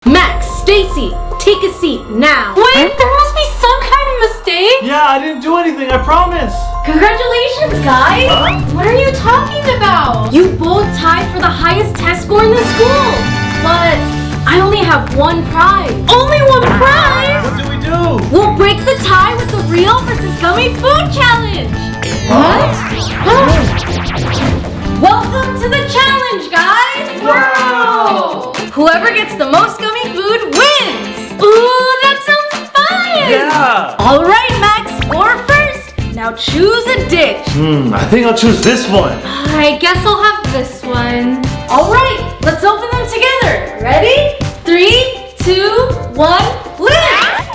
Max, Stacy, take a seat now. Wait, there must be some kind of mistake. Yeah, I didn't do anything, I promise. Congratulations, guys. What are you talking about? You both tied for the highest test score in the school. But I only have one prize. Only one prize? What do we do? We'll break the tie with the real versus gummy food challenge. What? Welcome to the challenge, guys. Wow. Whoever gets the most gummy food wins. Ooh, that sounds fun. Yeah. All right, Max, you're first. Now choose a dish. I think I'll choose this one. I guess I'll have this one. All right, let's open them together. Ready? 3, 2, 1, lift!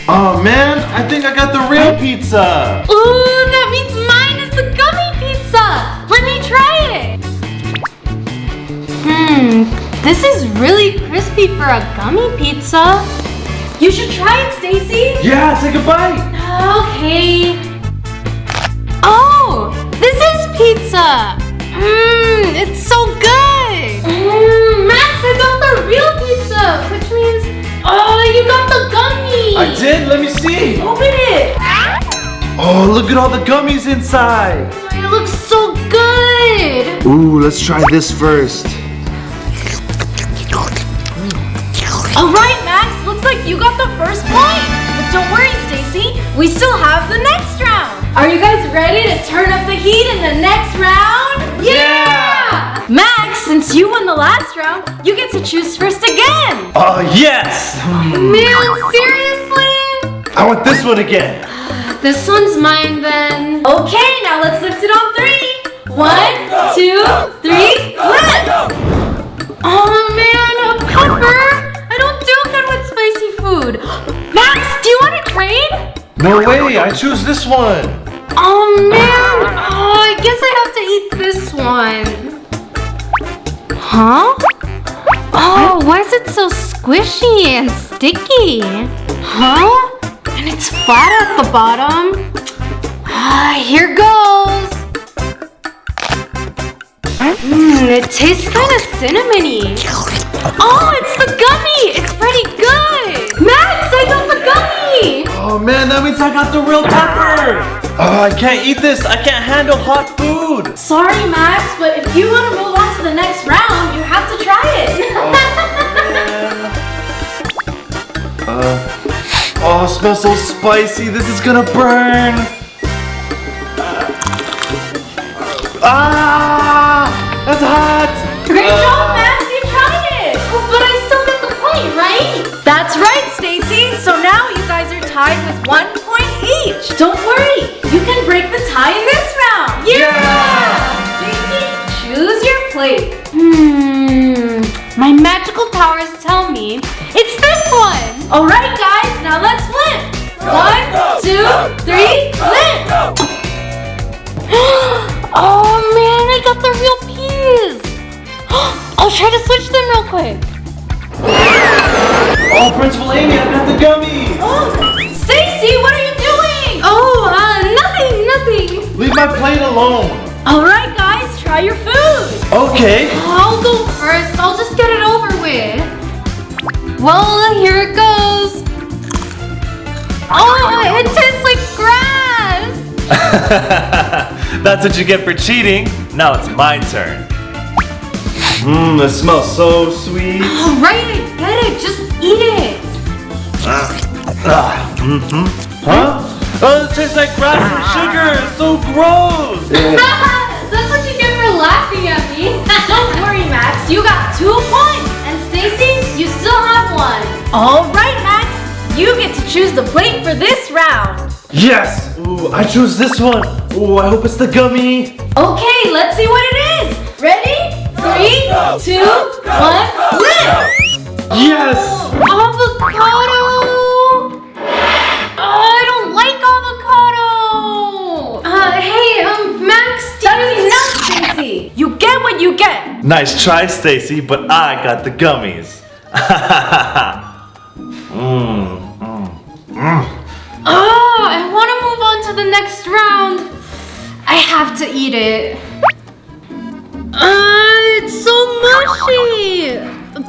Oh man, I think I got the real pizza. Ooh, that means mine is the gummy pizza. Let me try it. This is really crispy for a gummy pizza. You should try it, Stacy. Yeah, take a bite. Okay. Oh, this is pizza. It's so good. Max, I got the real pizza, which means, you got the gummy. I did? Let me see. Open it. Oh, look at all the gummies inside. It looks so good. Ooh, let's try this first. All right, Max, looks like you got the first point. But don't worry, Stacy, we still have the next round. Are you guys ready to turn up the heat in the next round? Yeah! Max, since you won the last round, you get to choose first again. Oh, yes. Man, seriously? I want this one again. This one's mine then. Okay, now let's lift it on 3. 1, 2, 3, lift! Oh man, a pepper! I don't do good with spicy food. Max, do you want to trade? No way, I choose this one. Oh man, I guess I have to eat this one. Huh? Oh, why is it so squishy and sticky? Huh? And it's flat at the bottom. Here goes. It tastes kind of cinnamony. Oh, it's the gummy. It's pretty good. Max, I got the gummy. Oh man, that means I got the real pepper. Oh, I can't eat this. I can't handle hot food. Sorry, Max, but if you want to move on to the next round, you have to try it. Oh, it smells so spicy. This is gonna burn. That's hot. Great job, Max. You tried it. Oh, but I still get the point, right? That's right, Stacy. So now you guys are tied with 1 point each. Don't worry. You can break the tie in this round. Yeah! Stacy, choose your plate. My magical powers tell me it's this one. All right, guys. Now let's flip. 1, 2, 3, flip. Oh man, I got the real peas. I'll try to switch them real quick. Oh, Principal Amy, I got the gummies. Oh, Stacy, what are you doing? Oh, nothing. Leave my plate alone. All right, guys, try your food. Okay. I'll go first. I'll just get it over with. Well, here it goes. Oh, it tastes like grass. That's what you get for cheating. Now it's my turn. It smells so sweet. All right, I get it. Just eat it. Huh? Oh, it tastes like grass and sugar. It's so gross. That's what you get for laughing at me. Don't worry, Max. You got 2 points. And Stacy, you still have 1. All right, Max. You get to choose the plate for this round. Yes. Ooh, I choose this one. Ooh, I hope it's the gummy. Okay, let's see what it is. Ready? 3, 2, 1, lift! Yes. Avocado! Oh, I don't like avocado! Hey, Max, that is enough, Stacy. You get what you get. Nice try, Stacy, but I got the gummies. Oh, I want to move on to the next round. I have to eat it. It's so mushy.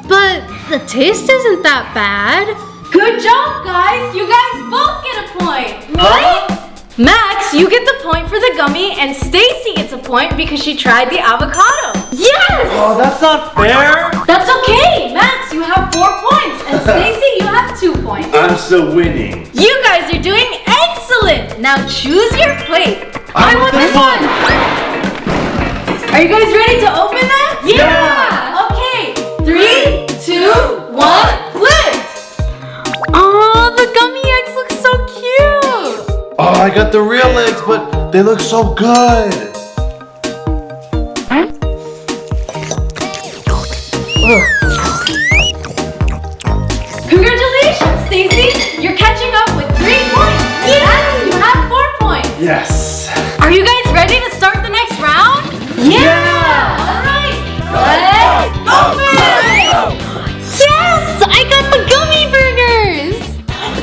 But the taste isn't that bad. Good job, guys. You guys both get a point. What? Max, you get the point for the gummy, and Stacy gets a point because she tried the avocado. Yes! Oh, that's not fair. That's okay. Max, you have 4 points, and Stacy, you have 2 points. I'm still winning. You guys are doing excellent. Now choose your plate. I want this one. Are you guys ready to open them? Yeah. Okay. 3, 2, 1, lift. Oh, the gummy eggs look so cute. Oh, I got the real eggs, but they look so good. Congratulations, Stacy. You're catching up with 3 points. Yes, you have 4 points. Yes. Are you guys ready to start the next round? Yeah. All right. Let's open. Yes, I got the gummy burgers.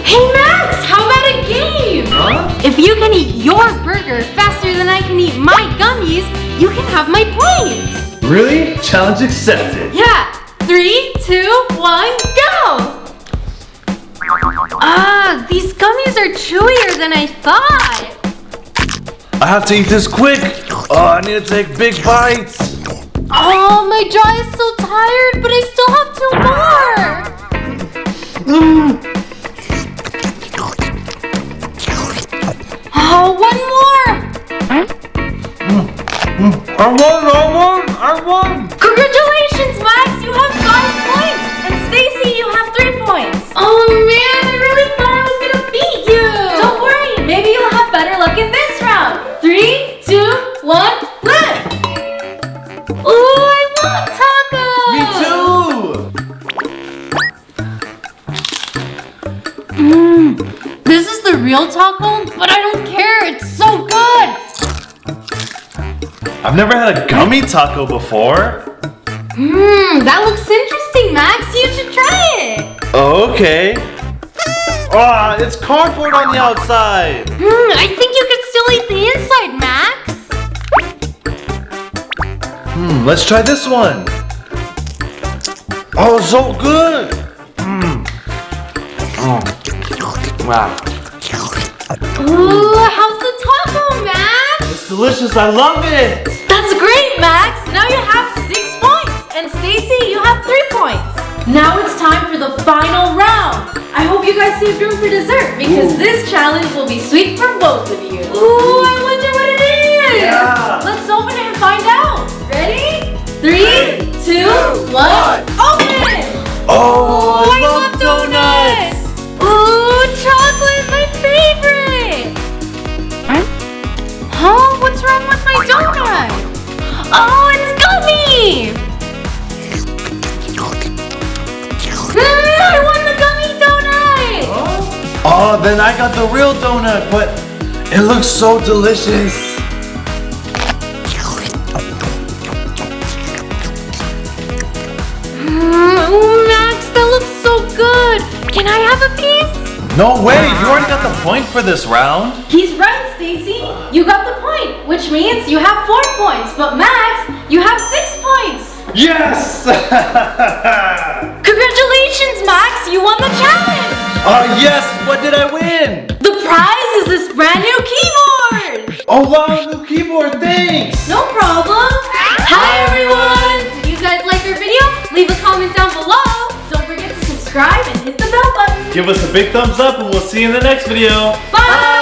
Hey, Max, how about a game? Huh? If you can eat your burger faster than I can eat my gummies, you can have my points. Really? Challenge accepted. Yeah. 3, 2, 1, go. Ah, these gummies are chewier than I thought. I have to eat this quick. Oh, I need to take big bites. Oh, my jaw is so tired, but I still have 2 more. Oh, 1 more. I won. Congratulations, Max. You have 5 points. And Stacy, you have 3 points. Oh, man. I really thought I was going to beat you. Don't worry. Maybe you'll have better luck in this round. 3, 2, 1, lift. Ooh, I love tacos. Me too. This is the real taco, but I don't care. It's so good. I've never had a gummy taco before. That looks interesting, Max. You should try it. Okay. Ah, it's cardboard on the outside. I think you could still eat the inside, Max. Let's try this one. Oh, so good. Wow. Ooh, how's the taco, Max? It's delicious. I love it. That's great, Max. Now you have 6 points. And Stacy, you have 3 points. Now it's time for the final round. I hope you guys saved room for dessert because this challenge will be sweet for both of you. Ooh, I wonder what it is. Yeah. Let's open it and find out. Ready? 3, 2, 1, open! Oh, I love donuts. Ooh, chocolate is my favorite. Huh? What's wrong with my donut? Oh, it's Gummy! I won the Gummy donut! Oh, then I got the real donut, but it looks so delicious. Max, that looks so good. Can I have a piece? No way, you already got the point for this round. He's right, Stacy. You got the point, which means you have 4 points. But Max, you have 6 points. Yes! Congratulations, Max. You won the challenge. Yes, what did I win? The prize is this brand new keyboard. Oh wow, new keyboard, thanks. No problem. Hi, everyone. Did you guys like our video? Leave a comment down below. Don't forget to subscribe and hit the bell button. Give us a big thumbs up and we'll see you in the next video. Bye.